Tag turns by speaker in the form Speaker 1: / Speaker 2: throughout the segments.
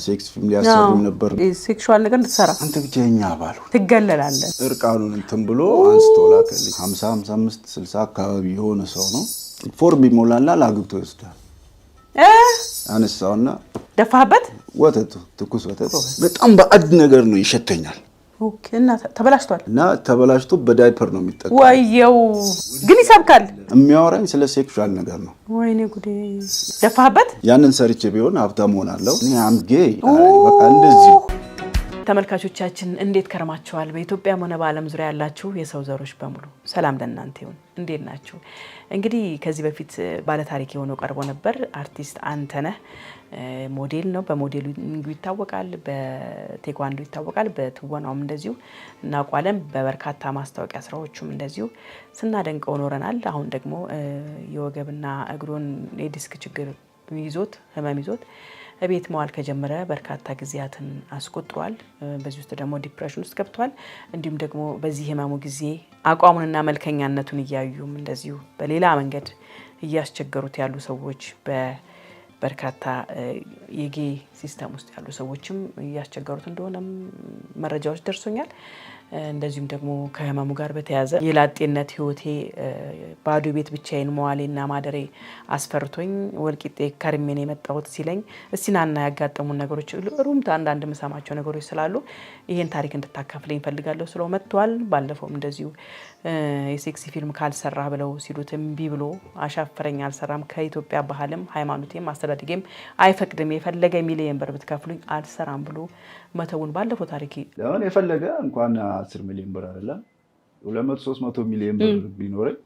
Speaker 1: ሴክስ ፊልም ሊያሰሩኝ ነበር
Speaker 2: ሴክሹዋል ነገር እንድትሰራ
Speaker 1: አንተ ብቻኛ ባሉ
Speaker 2: ትገለላለህ
Speaker 1: እርቃኑን እንትን ብሎ አንስቶላከልኝ 50 55 60 አካባቢ የሆነ ሰው ነው ፎርም ይሞላና ላግብቶ ይወስዳል አነሳውና
Speaker 2: ደፋበት
Speaker 1: ወተቱ ትኩስ ወተት በጣም ባዕድ ነገር ነው ይሸተኛል
Speaker 2: ኦኬ እና
Speaker 1: ተበላሽቶ በዳይፐር ነው የሚጠቀመው
Speaker 2: ወየው ግን ይሰብካል
Speaker 1: የሚያወራኝ ስለ ሴክሹዋል ነገር ነው
Speaker 2: ወይኔ ጉዴ ደፋበት
Speaker 1: ያንን ሰርቼ ቢሆን ሀብታም ሆናለሁ እኔ አምጌ በቃ እንደዚህ
Speaker 2: ተመልካቾቻችን እንዴት ከረማችኋል በኢትዮጵያ ሆነ በአለም ዙሪያ ያላችሁ የሰው ዘሮች በሙሉ ሰላም ለእናንተ ይሁን እንዴት ናችሁ እንግዲህ ከዚህ በፊት ባለ ታሪክ የሆነው ቀርቦ ነበር አርቲስት አንተነህ ሞዴል ነው በሞዴሊንግ ይታወቃል በቴኳንዶ ይታወቃል በትወናውም እንደዚሁ እና ቋለም በበርካታ ማስታወቂያ ስራዎችም እንደዚሁ ስናደንቀው ኖረናል አሁን ደግሞ የወገብና እግሩን የዲስክ ችግር ይዞት ህመም ይዞት ቤት መዋል ከጀመረ በርካታ ጊዜያትን አስቆጥሯል በዚህ ውስጥ ደግሞ ዲፕሬሽን ውስጥ ገብቷል እንዲሁም ደግሞ በዚህ ህመሙ ጊዜ አቋሙንና መልከኛነቱን ያዩም እንደዚሁ በሌላ መንገድ እያስቸገሩት ያሉ ሰዎች በርካታ የጌ ሲስተም ውስጥ ያሉ ሰዎችም እያስቸገሩት እንደሆነ መረጃዎች ደርሶኛል እንደዚሁም ደግሞ ከህመሙ ጋር በተያያዘ የላጤነት ህይወቴ ባዶ ቤት ብቻዬን መዋሌና ማደሬ አስፈርቶኝ ወልቂጤ ከርሜን የመጣሁት ሲለኝ እስቲናና ያጋጠሙ ነገሮች ሩምታ አንዳንድ መሰማቸው ነገሮች ስላሉ ይሄን ታሪክ እንድታካፍለኝ ፈልጋለሁ ስለው መጥቷል ባለፈውም እንደዚሁ የሴክሲ ፊልም ካልሰራ ብለው ሲሉት እምቢ ብሎ አሻፈረኝ አልሰራም ከኢትዮጵያ ባህልም ሃይማኖቴም አስተዳደጌም አይፈቅድም የፈለገ ሚሊየን ብር ብትከፍሉኝ አልሰራም ብሎ መተውን ባለፈው ታሪክ
Speaker 1: ለምን የፈለገ እንኳን 10 ሚሊዮን ብር አይደለም 200 300 ሚሊዮን ብር ቢኖረኝ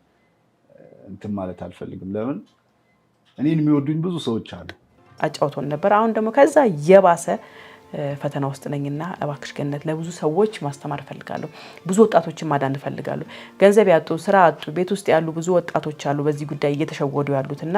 Speaker 1: እንትን ማለት አልፈልግም ለምን እኔን የሚወዱኝ ብዙ ሰዎች አሉ
Speaker 2: አጫውቶን ነበር አሁን ደግሞ ከዛ የባሰ ፈተና ውስጥ ነኝና እባክሽ ገነት ለብዙ ሰዎች ማስተማር ፈልጋለሁ ብዙ ወጣቶችን ማዳን ፈልጋለሁ ገንዘብ ያጡ ስራ ያጡ ቤት ውስጥ ያሉ ብዙ ወጣቶች አሉ በዚህ ጉዳይ እየተሸወዱ ያሉትና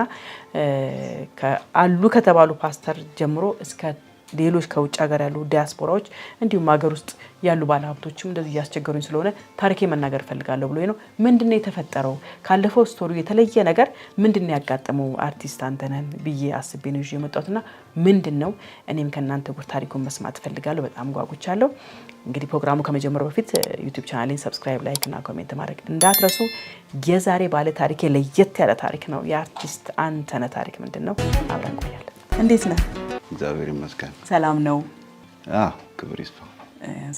Speaker 2: አሉ ከተባሉ ፓስተር ጀምሮ እስከ ሌሎች ከውጭ ሀገር ያሉ ዲያስፖራዎች እንዲሁም ሀገር ውስጥ ያሉ ባለሀብቶችም እንደዚህ ያስቸገሩኝ ስለሆነ ታሪኬ መናገር ፈልጋለሁ ብሎ ነው ምንድነው የተፈጠረው ካለፈው ስቶሪ የተለየ ነገር ምንድነው ያጋጠመው አርቲስት አንተነህን ብዬ አስቤ ነው ይዤ መጣሁትና ምንድነው እኔም ከናንተ ጉር ታሪኩን መስማት ፈልጋለሁ በጣም ጓጉቻለሁ እንግዲህ ፕሮግራሙ ከመጀመሩ በፊት ዩቲዩብ ቻናሌን ሰብስክራይብ ላይክ እና ኮሜንት ማድረግ እንዳትረሱ የዛሬ ባለ ታሪኬ ለየት ያለ ታሪክ ነው የአርቲስት አንተነህ ታሪክ ምንድነው አብረን ቆያለን እንዴት ነህ
Speaker 1: እግዚአብሔር ይመስገን
Speaker 2: ሰላም ነው
Speaker 1: ክብር ይስፋ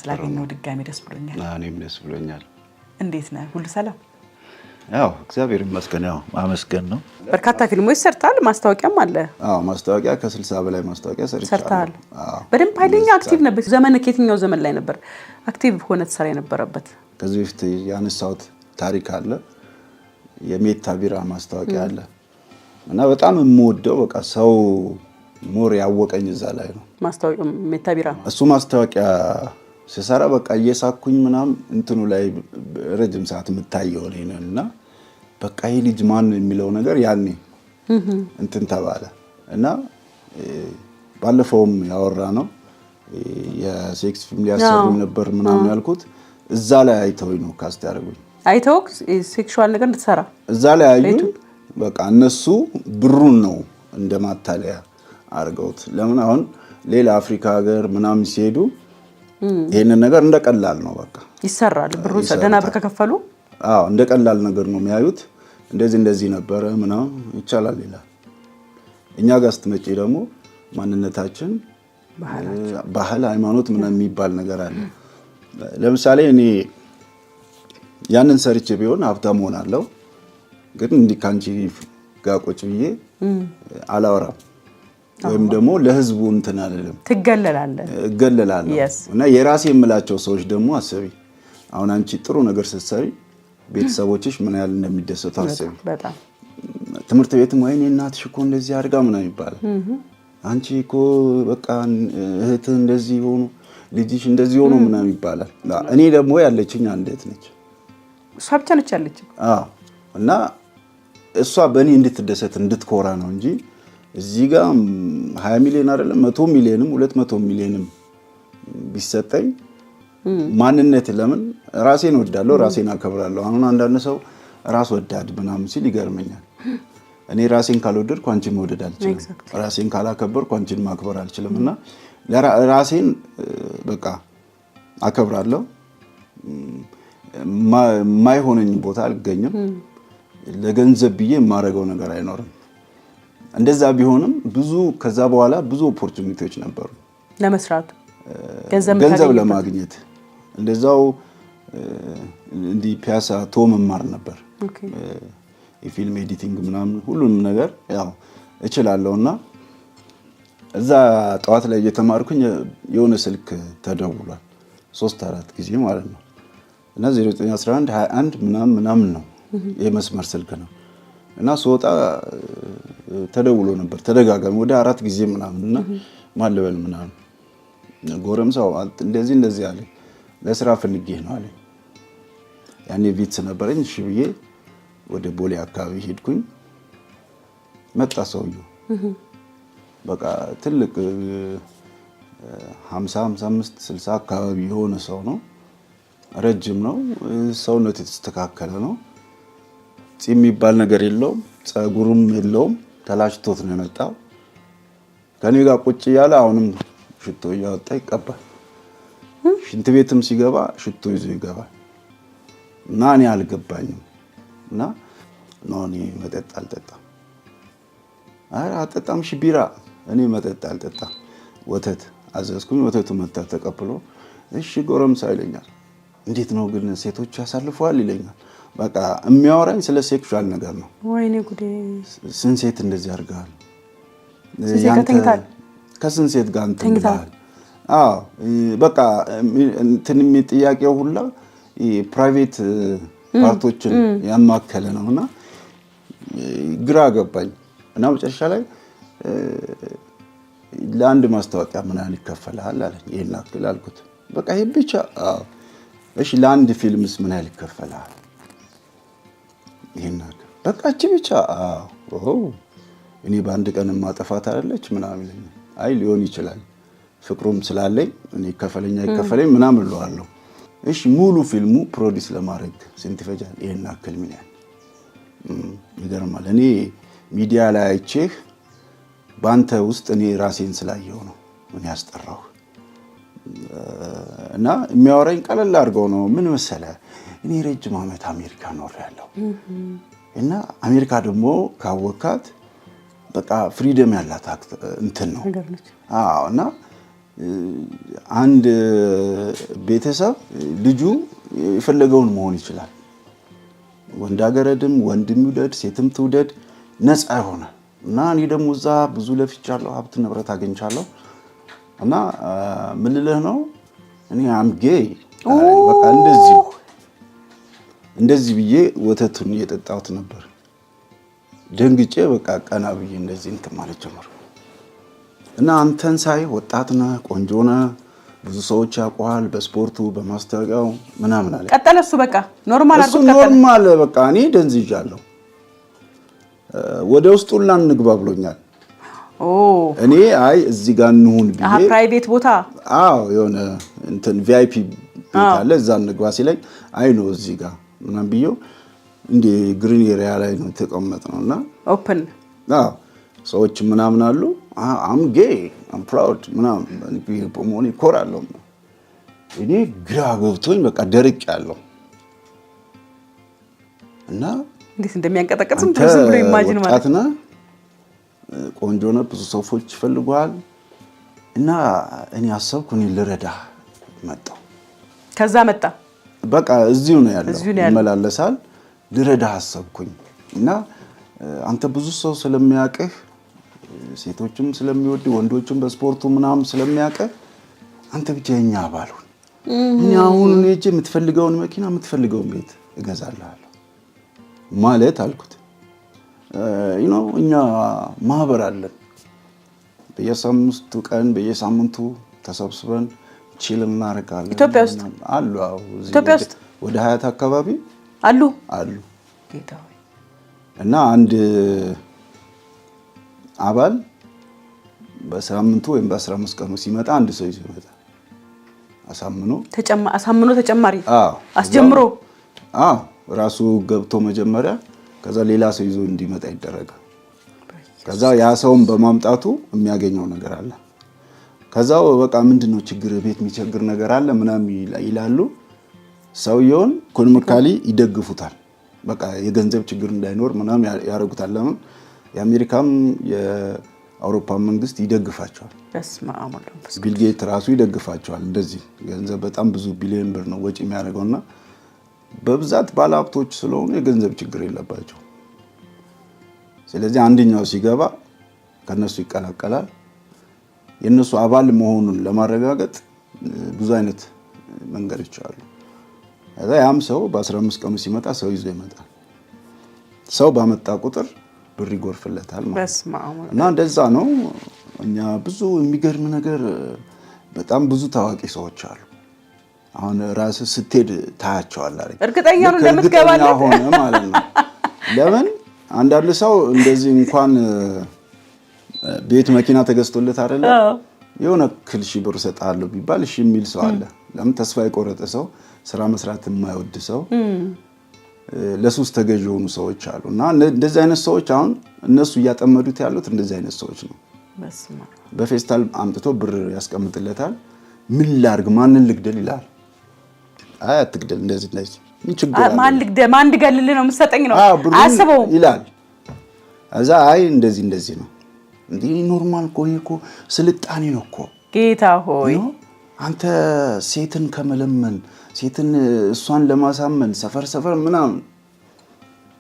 Speaker 2: ስላገኘው ድጋሚ ደስ ብሎኛል
Speaker 1: እኔም ደስ ብሎኛል
Speaker 2: እንዴት ነህ ሁሉ ሰላም
Speaker 1: እግዚአብሔር ይመስገን ማመስገን ነው
Speaker 2: በርካታ ፊልሞች ሰርታል ማስታወቂያም አለ
Speaker 1: ማስታወቂያ ከ60 በላይ ማስታወቂያ
Speaker 2: ሰርታል በደንብ ኃይለኛ አክቲቭ ነበር ዘመን ከየትኛው ዘመን ላይ ነበር አክቲቭ ሆነ ተሰራ የነበረበት
Speaker 1: ከዚህ በፊት ያነሳሁት ታሪክ አለ የሜታ ቢራ ማስታወቂያ አለ እና በጣም የምወደው በቃ ሰው ሞር ያወቀኝ እዛ ላይ ነው
Speaker 2: ማስታወቂያ ሜታ ቢራ
Speaker 1: እሱ ማስታወቂያ ሲሰራ በቃ እየሳኩኝ ምናም እንትኑ ላይ ረጅም ሰዓት የምታየው ነውና በቃ ይሄ ልጅ ማን የሚለው ነገር ያኔ እንትን ተባለ እና ባለፈውም ያወራ ነው የሴክስ ፊልም ሊያሰሩኝ ነበር ምናምን ያልኩት እዛ ላይ አይተውኝ ነው ካስት ያደርጉኝ
Speaker 2: አይተው ሴክሹዋል ነገር እንድትሰራ
Speaker 1: እዛ ላይ አዩኝ በቃ እነሱ ብሩን ነው እንደማታለያ አርገውት ለምን አሁን ሌላ አፍሪካ ሀገር ምናምን ሲሄዱ ይሄንን ነገር እንደቀላል ነው በቃ
Speaker 2: ይሰራል ብሩ ሰደና ብር ከከፈሉ
Speaker 1: እንደቀላል ነገር ነው የሚያዩት እንደዚህ ነበር ምናምን ይቻላል ይላል እኛ ጋር ስትመጪ ደግሞ ማንነታችን ባህል ሃይማኖት ምናምን የሚባል ነገር አለ ለምሳሌ እኔ ያንን ሰርቼ ቢሆን ሀብታም ሆናለሁ ግን እንዲህ ካንቺ ጋር ቁጭ ብዬ አላወራም ወይም ደግሞ ለህዝቡ እንትን አይደለም እገለላለሁ እና የራሴ የምላቸው ሰዎች ደግሞ አሰቢ አሁን አንቺ ጥሩ ነገር ስትሰሪ ቤተሰቦችሽ ምን ያህል እንደሚደሰቱ አሰቢ
Speaker 2: በጣም
Speaker 1: ትምህርት ቤትም ወይኔ እናትሽ እኮ እንደዚህ አድርጋ ምናምን ይባላል አንቺ እኮ በቃ እህት እንደዚህ ሆኖ ልጅሽ እንደዚህ ሆኖ ምናምን ይባላል እኔ ደግሞ ያለችኝ አንዴት ነች
Speaker 2: እሷ ብቻ ነች ያለች
Speaker 1: እና እሷ በእኔ እንድትደሰት እንድትኮራ ነው እንጂ እዚህ ጋር 20 ሚሊዮን አይደለም 100 ሚሊዮንም 200 ሚሊዮንም ቢሰጠኝ ማንነት ለምን ራሴን ወዳለሁ ራሴን አከብራለሁ አሁን አንዳንድ ሰው ራስ ወዳድ ምናምን ሲል ይገርመኛል እኔ ራሴን ካልወደድኩ አንቺን መውደድ አልችልም ራሴን ካላከበርኩ አንቺን ማክበር አልችልምና ራሴን በቃ አከብራለሁ። ማይሆነኝ ቦታ አልገኝም። ለገንዘብ ብዬ የማደርገው ነገር አይኖርም። እንደዛ ቢሆንም ከዛ በኋላ ብዙ ኦፖርቹኒቲዎች ነበሩ
Speaker 2: ለመስራት
Speaker 1: ገንዘብ ለማግኘት። እንደዛው እንዲህ ፒያሳ መማር ነበር። የፊልም ኤዲቲንግ ምናምን ሁሉንም ነገር ያው እችላለሁና እዛ ጠዋት ላይ እየተማርኩኝ የሆነ ስልክ ተደውሏል 3-4 ጊዜ ማለት ነው። እና 0911 21 ምናምን ነው የመስመር ስልክ ነው። እና ስወጣ ተደውሎ ነበር ተደጋጋሚ ወደ 4 ጊዜ ምናምንና ማለበል ምናምን ጎረምሳው እንደዚህ አለ ለስራ ፈልጌ ነው አለ። ያኔ ቪትስ ነበረኝ። እሺ ብዬ ወደ ቦሌ አካባቢ ሄድኩኝ። መጣ ሰውየው በቃ ትልቅ 50 55 60 አካባቢ የሆነ ሰው ነው። ረጅም ነው። ሰውነቱ የተስተካከለ ነው። ጺም የሚባል ነገር የለውም። ጸጉሩም የለውም። ተላጭቶት ነው የመጣው። ከኔ ጋር ቁጭ እያለ አሁንም ሽቶ እያወጣ ይቀባል። ሽንት ቤትም ሲገባ ሽቶ ይዞ ይገባል። እና እኔ አልገባኝም። እና እኔ መጠጥ አልጠጣም። ኧረ አልጠጣም ቢራ። እኔ መጠጥ አልጠጣም። ወተት አዘዝኩኝ። ወተቱ መጣ ተቀብሎ እሺ ጎረምሳ ይለኛል። እንዴት ነው ግን ሴቶች ያሳልፈዋል ይለኛል። በቃ የሚያወራኝ ስለ ሴክሹዋል ነገር ነው።
Speaker 2: ወይኔ ጉዴ!
Speaker 1: ስንት ሴት እንደዚህ አድርገሃል? ከስንት ሴት ጋር ተኝተሃል? አዎ በቃ እንትን ጥያቄው ሁላ ፕራይቬት ፓርቶችን ያማከለ ነውና ግራ ገባኝ። እና መጨረሻ ላይ ለአንድ ማስታወቂያ ምን ያህል ይከፈላል አለኝ። ይሄን አክል አልኩት። በቃ ይሄ ብቻ። እሺ ለአንድ ፊልምስ ምን ያህል ይከፈላል? ይሄን አክል። በቃ እቺ ብቻ። እኔ በአንድ ቀን ማጠፋት አይደለች ምናምን። አይ ሊሆን ይችላል ፍቅሩም ስላለኝ እኔ ይከፈለኝ ምናምን እለዋለሁ። እሺ ሙሉ ፊልሙ ፕሮዲስ ለማድረግ ስንት ይፈጃል? ይሄን አክል። ምን ያህል ይገርማል። እኔ ሚዲያ ላይ አይቼህ ባንተ ውስጥ እኔ ራሴን ስላየው ነው ምን ያስጠራው። እና የሚያወራኝ ቀለል አድርገው ነው። ምን መሰለህ እኔ ረጅም ዓመት አሜሪካ ኖሬያለሁ። እና አሜሪካ ደግሞ ካወካት በቃ ፍሪደም ያላት እንትን ነው። እና አንድ ቤተሰብ ልጁ የፈለገውን መሆን ይችላል። ወንድ አገረድም ወንድም ይውደድ ሴትም ትውደድ ነፃ ይሆናል። እና እኔ ደግሞ እዛ ብዙ ለፍቻለሁ፣ ሀብት ንብረት አገኝቻለሁ። እና ምን ልልህ ነው እኔ አም ጌይ በቃ እንደዚህ ብዬ ወተቱን እየጠጣሁት ነበር። ደንግጬ በቃ ቀና ብዬ እንደዚህ እንትን ማለት ጀመርኩ። እና አንተን ሳይ ወጣት ነህ፣ ቆንጆ ነህ፣ ብዙ ሰዎች ያውቁሃል በስፖርቱ በማስታወቂያው ምናምን አለ። ቀጠለ እሱ በቃ ኖርማል አድርጎት ቀጠለ። ኖርማል በቃ እኔ ደንዝዣለሁ። ወደ ውስጡ ላንግባ ብሎኛል። እኔ አይ እዚህ ጋር እንሁን ብዬ ፕራይቬት ቦታ የሆነ እንትን ቪአይፒ ቤት አለ እዛ እንግባ ሲለኝ አይ ነው እዚህ ጋር ምናምን ብዬው እንደ ግሪን ኤሪያ ላይ ነው የተቀመጥነውና ኦፕን ሰዎች ምናምን አሉ። አም ጌይ አም ፕራውድ ምናምን ፖሞኒ ኮራለሁ። እኔ ግራ ገብቶኝ በቃ ደርቅ ያለው እና እንዴት እንደሚያንቀጠቀጥም ዝም ብሎ ኢማጂን ማለት ነው። ቆንጆ ነው፣ ብዙ ሰዎች ይፈልጓል። እና እኔ አሰብኩ እኔ ልረዳ መጣሁ። ከዛ መጣ በቃ እዚሁ ነው ያለው ይመላለሳል። ልረዳ አሰብኩኝ። እና አንተ ብዙ ሰው ስለሚያውቅህ ሴቶችም ስለሚወድ ወንዶችም በስፖርቱ ምናምን ስለሚያውቅህ አንተ ብቻ የኛ አባል ሁን። እኛ አሁን እጄ የምትፈልገውን መኪና የምትፈልገውን ቤት እገዛልሃለሁ ማለት አልኩት። እኛ ማህበር አለን። በየሳምንቱ ተሰብስበን ቺል እናደርጋለን። ኢትዮጵያ ውስጥ አሉ። ኢትዮጵያ ውስጥ ወደ 20 አካባቢ አሉ። እና አንድ አባል በሳምንቱ ወይም በ15 ቀኑ ሲመጣ አንድ ሰው ይዞ ይመጣል። አሳምኖ ተጨማሪ አስጀምሮ ራሱ ገብቶ መጀመሪያ ከዛ ሌላ ሰው ይዞ እንዲመጣ ይደረጋል። ከዛ ያ ሰውም በማምጣቱ የሚያገኘው ነገር አለ። ከዛው በቃ ምንድነው ችግር ቤት የሚቸግር ነገር አለ ምናምን ይላሉ ሰውየውን ኢኮኖሚካሊ ይደግፉታል በቃ የገንዘብ ችግር እንዳይኖር ምናምን ያረጉታል ለምን የአሜሪካም የአውሮፓ መንግስት ይደግፋቸዋል
Speaker 2: በስማም
Speaker 1: ቢል ጌት ራሱ ይደግፋቸዋል እንደዚህ ገንዘብ በጣም ብዙ ቢሊዮን ብር ነው ወጪ የሚያደርገውና በብዛት ባለሀብቶች ስለሆኑ የገንዘብ ችግር የለባቸው ስለዚህ አንደኛው ሲገባ ከነሱ ይቀላቀላል የነሱ አባል መሆኑን ለማረጋገጥ ብዙ አይነት መንገዶች አሉ እዛ ያም ሰው በ15 ቀኑ ሲመጣ ሰው ይዞ ይመጣል ሰው ባመጣ ቁጥር ብር ይጎርፍለታል ማለት ነው እና እንደዛ ነው እኛ ብዙ የሚገርም ነገር በጣም ብዙ ታዋቂ ሰዎች አሉ አሁን ራስ ስትሄድ ታያቸዋል አይደል
Speaker 2: እርግጠኛ ነው እንደምትገባለት
Speaker 1: ሆነ ማለት ነው ለምን አንዳንድ ሰው እንደዚህ እንኳን ቤት መኪና ተገዝቶለት አይደለ የሆነ ክልሺ ብር ሰጣለሁ ቢባል እሺ የሚል ሰው አለ ለምን ተስፋ የቆረጠ ሰው ስራ መስራት የማይወድ ሰው ለሱስ ተገዥ የሆኑ ሰዎች አሉና እንደዚህ አይነት ሰዎች አሁን እነሱ እያጠመዱት ያሉት እንደዚህ አይነት ሰዎች ነው
Speaker 2: በስማ
Speaker 1: በፌስታል አምጥቶ ብር ያስቀምጥለታል ምን ላርግ ማንን ልግደል ይላል አይ አትግደል እንደዚህ ምን ችግር አለ
Speaker 2: ማን ልግደል ማን ድገልልህ ነው የምትሰጠኝ ነው አስበው
Speaker 1: ይላል አዛ አይ እንደዚህ ነው እንዴ ኖርማል እኮ ስልጣኔ ነው እኮ
Speaker 2: ጌታ ሆይ
Speaker 1: አንተ ሴትን ከመለመን ሴትን እሷን ለማሳመን ሰፈር ምናምን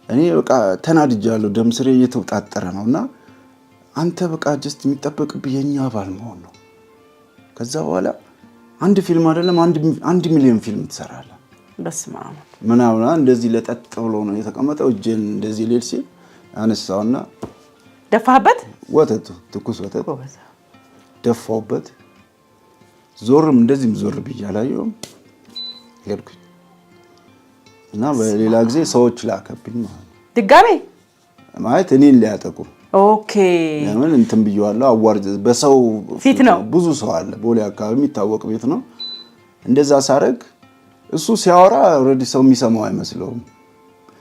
Speaker 1: እኔ በቃ ተናድጃለሁ ደም ስሬ እየተውጣጠረ ነውና አንተ በቃ ጀስት የሚጠበቅብህ የኛ አባል መሆን ነው ከዛ በኋላ አንድ ፊልም አይደለም 1 ሚሊዮን ፊልም ትሰራለህ
Speaker 2: በስማም
Speaker 1: ምናምን እንደዚህ ለጠጥ ብሎ ነው የተቀመጠው እጄን እንደዚህ ሌል ሲል አነሳውና
Speaker 2: ደፋበት
Speaker 1: ወተቱ ትኩስ ወተት ደፋውበት ዞርም እንደዚህም ዞር ብያላየው ሄድኩ እና በሌላ ጊዜ ሰዎች ላከብኝ ማለት
Speaker 2: ድጋሜ
Speaker 1: ማለት እኔን ሊያጠቁ
Speaker 2: ኦኬ
Speaker 1: ለምን እንትን ብየዋለሁ አዋርድ በሰው
Speaker 2: ፊት ነው
Speaker 1: ብዙ ሰው አለ ቦሌ አካባቢ የሚታወቅ ቤት ነው እንደዛ ሳረግ እሱ ሲያወራ ኦሬዲ ሰው የሚሰማው አይመስለውም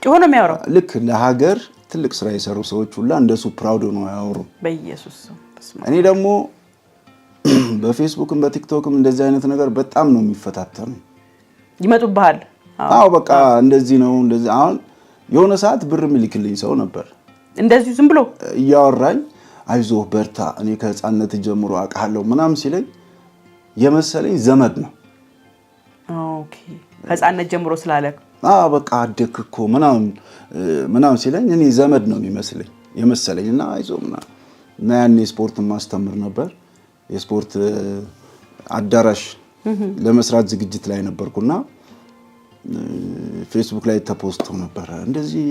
Speaker 2: ጮሆ ነው የሚያወራው
Speaker 1: ልክ ለሀገር ትልቅ ስራ የሰሩ ሰዎች ሁላ እንደሱ ፕራውድ ነው ያወሩ
Speaker 2: በኢየሱስ
Speaker 1: እኔ ደግሞ በፌስቡክም በቲክቶክም እንደዚህ አይነት ነገር በጣም ነው የሚፈታተኑ
Speaker 2: ይመጡብሃል
Speaker 1: አዎ በቃ እንደዚህ ነው እንደዚህ አሁን የሆነ ሰዓት ብር ምልክልኝ ሰው ነበር
Speaker 2: እንደዚህ ዝም ብሎ
Speaker 1: ያወራኝ አይዞ በርታ እኔ ከህፃንነት ጀምሮ አቃለው ምናም ሲለኝ የመሰለኝ ዘመድ ነው
Speaker 2: ኦኬ ህፃንነት ጀምሮ ስላለ
Speaker 1: በቃ አደክኮ ምናም ሲለኝ እኔ ዘመድ ነው የሚመስለኝ የመሰለኝና አይዞ እና ያኔ ስፖርት ማስተምር ነበር የስፖርት አዳራሽ ለመስራት ዝግጅት ላይ ነበርኩና ፌስቡክ ላይ ተፖስቶ ነበር እንደዚህ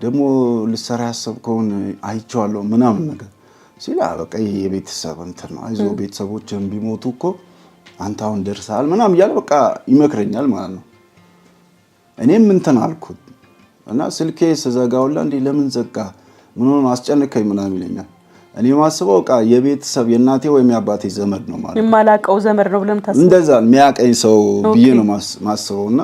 Speaker 1: ደግሞ ልሰራ ያሰብከውን አይቻለሁ ምናምን ነገር ሲላ በቃ የቤተሰብ እንትን ነው አይዞ ቤተሰቦችን ቢሞቱ እኮ አንተ አሁን ደርሰሃል ምናምን ይያል በቃ ይመክረኛል ማለት ነው እኔም እንትን አልኩት እና ስልኬ ስዘጋውላ እንዴ ለምን ዘጋ ምኑን አስጨነቀኝ ምናምን ይለኛል እኔ ማስበው በቃ የቤተሰብ የእናቴ ወይም የአባቴ ዘመድ ነው ማለት
Speaker 2: የማላቀው ዘመድ ነው ብለም ታስበው
Speaker 1: እንደዛ የሚያቀኝ ሰው ብዬ ነው ማስበውና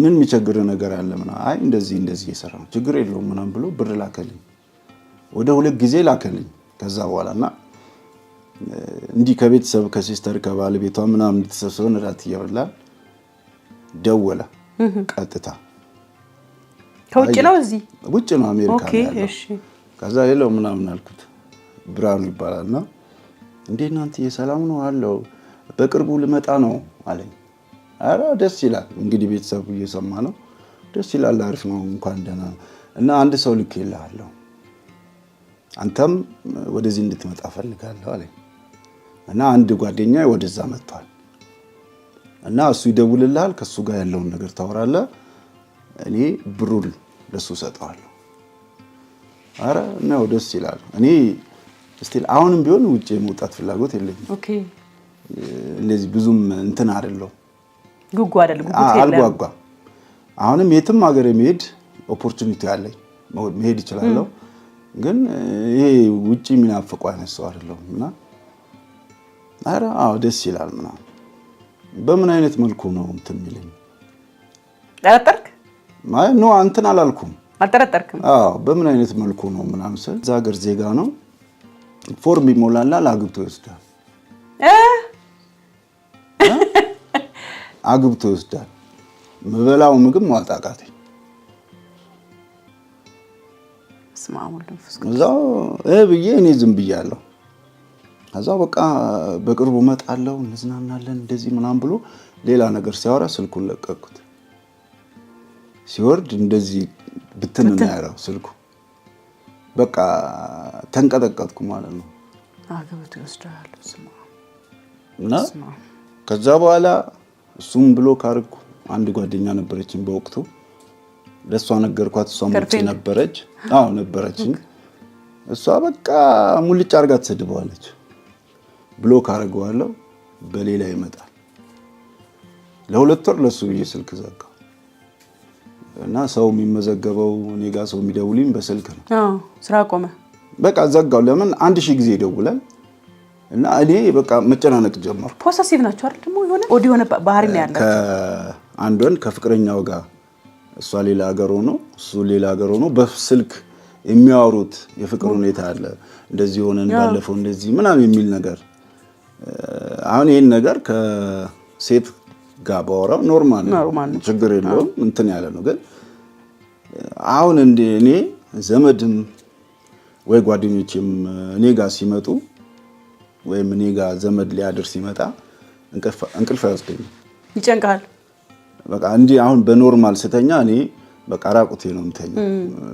Speaker 1: ምን የሚቸግር ነገር አለ ምናምን አይ እንደዚህ እየሰራ ነው ችግር የለውም ምናምን ብሎ ብር ላከልኝ ወደ 2 ጊዜ ላከልኝ ከዛ በኋላና እንዲህ ከቤተሰብ ከሲስተር ከባለቤቷ ምናምን ተሰብስበን ራት ይያወላ ደወለ ቀጥታ
Speaker 2: ከውጭ ነው እዚህ
Speaker 1: ውጭ ነው አሜሪካ
Speaker 2: ኦኬ እሺ
Speaker 1: ከዛ ሌላው ምናምን አልኩት ብራኑ ይባላልና እንዴ እናንተ የሰላም ነው አለው በቅርቡ ልመጣ ነው አለኝ አራ ደስ ይላል እንግዲህ ቤተሰቡ እየሰማ ነው ደስ ይላል አሪፍ ነው እንኳን ደህና እና አንድ ሰው ልክ ይላል አንተም ወደዚህ እንድትመጣ ፈልጋለሁ አለኝ እና አንድ ጓደኛዬ ወደዛ መጥቷል እና እሱ ይደውልልሃል ከሱ ጋር ያለውን ነገር ታወራለህ እኔ ብሩን ለሱ ሰጣለሁ አረ ነው ደስ ይላል እኔ ስቲል አሁንም ቢሆን ውጪ መውጣት ፍላጎት የለኝም
Speaker 2: ኦኬ
Speaker 1: እንደዚህ ብዙም እንትን አይደለም
Speaker 2: ጉጉ አይደለም ጉጉ የለም
Speaker 1: አልጓጓ አሁንም የትም ሀገር መሄድ ኦፖርቹኒቲ አለኝ መሄድ ይችላልው ግን ይሄ ውጪ ምናፍቀው አይነሳው አይደለምና አረ ደስ ይላል ምናምን በምን አይነት መልኩ ነው እንትን የሚለኝ
Speaker 2: ጠረጠርክ
Speaker 1: ማለት ነው አንተን አላልኩም
Speaker 2: አልጠረጠርክም
Speaker 1: በምን አይነት መልኩ ነው ምናምን ዛገር ዜጋ ነው ፎርም ይሞላላ ላግብቶ ይወስዳል አግብቶ ይወስዳል። ምበላው ምግብ ማጣቃቴ እዛው ብዬ እኔ ዝም ብያለሁ። ከዛው በቃ በቅርቡ እመጣለሁ እንዝናናለን እንደዚህ ምናምን ብሎ ሌላ ነገር ሲያወራ ስልኩን ለቀቅኩት። ሲወርድ እንደዚህ ብትን ነው ያለው ስልኩ። በቃ ተንቀጠቀጥኩ ማለት ነው።
Speaker 2: አግብቶ ይወስዳል
Speaker 1: እና ከዛ በኋላ እሱም ብሎ ካርኩ። አንድ ጓደኛ ነበረችኝ በወቅቱ ለሷ ነገርኳት። እሷ ሙጭ ነበረች። አዎ ነበረችኝ። እሷ በቃ ሙልጭ አርጋ ትሰድበዋለች። ብሎክ አርገዋለሁ። በሌላ ይመጣል። ለ2 ወር ለሱ ብዬ ስልክ ዘጋው እና ሰው የሚመዘገበው እኔ ጋር ሰው የሚደውልኝ በስልክ ነው።
Speaker 2: ስራ ቆመ። በቃ
Speaker 1: ዘጋው። ለምን 1000 ጊዜ ይደውላል እና እኔ በቃ መጨናነቅ ጀመርኩ።
Speaker 2: ፖሰሲቭ ናቸው አይደል? ደግሞ የሆነ ባህሪ ነው ያላቸው።
Speaker 1: ከአንድ ወንድ ከፍቅረኛው ጋር እሷ ሌላ ሀገር ሆኖ እሱ ሌላ ሀገር ሆኖ በስልክ የሚያወሩት የፍቅር ሁኔታ አለ። እንደዚህ ሆነን ባለፈው እንደዚህ ምናምን የሚል ነገር። አሁን ይሄን ነገር ከሴት ጋር ባወራው ኖርማል ነው፣ ችግር የለውም እንትን ያለ ነው። ግን አሁን እኔ ዘመድም ወይ ጓደኞቼም እኔ ጋር ሲመጡ ወይም እኔ ጋር ዘመድ ሊያድር ሲመጣ እንቅልፍ አይወስደኝም፣
Speaker 2: ይጨንቃል።
Speaker 1: በቃ እንጂ አሁን በኖርማል ስተኛ እኔ በቃ ራቁቴ ነው የምተኛው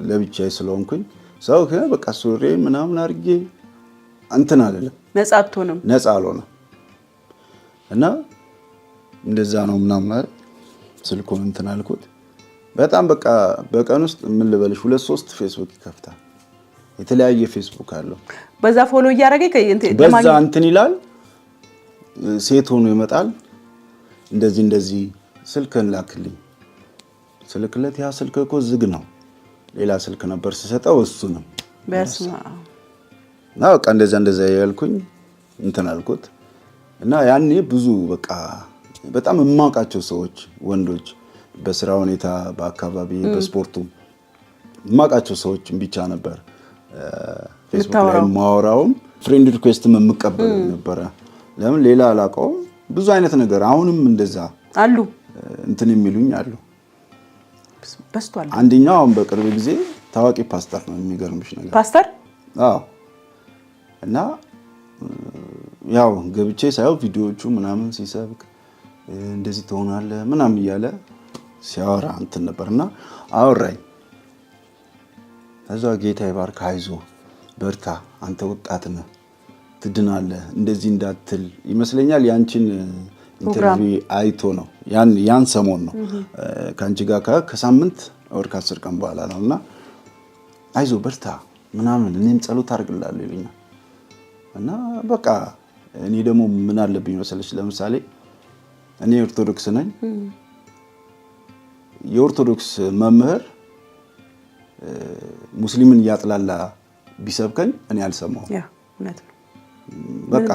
Speaker 1: ለብቻዬ ስለሆንኩኝ። ሰው በቃ ሱሪ ምናምን አድርጌ እንትን አይደለም፣
Speaker 2: ነፃ አትሆንም፣
Speaker 1: ነፃ አልሆነም። እና እንደዛ ነው ምናምን አይደል ስልኩን እንትን አልኩት። በጣም በቃ በቀን ውስጥ ምን ልበልሽ 2-3 ፌስቡክ ይከፍታል። የተለያየ ፌስቡክ አለው።
Speaker 2: በዛ ፎሎ እያደረገ
Speaker 1: በዛ እንትን ይላል። ሴት ሆኖ ይመጣል። እንደዚህ ስልክን ላክልኝ ስልክለት። ያ ስልክ እኮ ዝግ ነው። ሌላ ስልክ ነበር ሲሰጠው እሱ ነው።
Speaker 2: በስማ
Speaker 1: ነው በቃ እንደዛ ያልኩኝ እንትን አልኩት። እና ያኔ ብዙ በቃ በጣም የማውቃቸው ሰዎች ወንዶች በስራ ሁኔታ በአካባቢ በስፖርቱ የማውቃቸው ሰዎች ብቻ ነበር ፌስቡክ ላይ ማወራውም ፍሬንድ ሪኩዌስትም የምቀበል ነበረ። ለምን ሌላ አላውቀውም። ብዙ አይነት ነገር አሁንም እንደዛ
Speaker 2: አሉ
Speaker 1: እንትን የሚሉኝ አሉ።
Speaker 2: በስቷል።
Speaker 1: አንደኛው አሁን በቅርብ ጊዜ ታዋቂ ፓስተር ነው። የሚገርምሽ ነገር
Speaker 2: ፓስተር
Speaker 1: እና ያው ገብቼ ሳይው ቪዲዮዎቹ ምናምን ሲሰብክ እንደዚህ ትሆናለህ ምናምን እያለ ሲያወራ እንትን ነበርና አወራኝ። ከዛ ጌታ ይባርክ፣ አይዞህ በርታ፣ አንተ ወጣት ነህ፣ ትድናለህ፣ እንደዚህ እንዳትል ይመስለኛል ያንቺን ኢንተርቪው አይቶ ነው ያን ሰሞን ነው ካንቺ ጋር ከሳምንት ወር ከ10 ቀን በኋላ ነውና አይዞህ በርታ ምናምን እኔም ጸሎት አድርግልሃለሁ ይለኛል። እና በቃ እኔ ደግሞ ምን አለብኝ መሰለሽ፣ ለምሳሌ እኔ ኦርቶዶክስ ነኝ። የኦርቶዶክስ መምህር ሙስሊምን ያጥላላ ቢሰብከኝ እኔ አልሰማሁም።
Speaker 2: ያ እውነት ነው።
Speaker 1: በቃ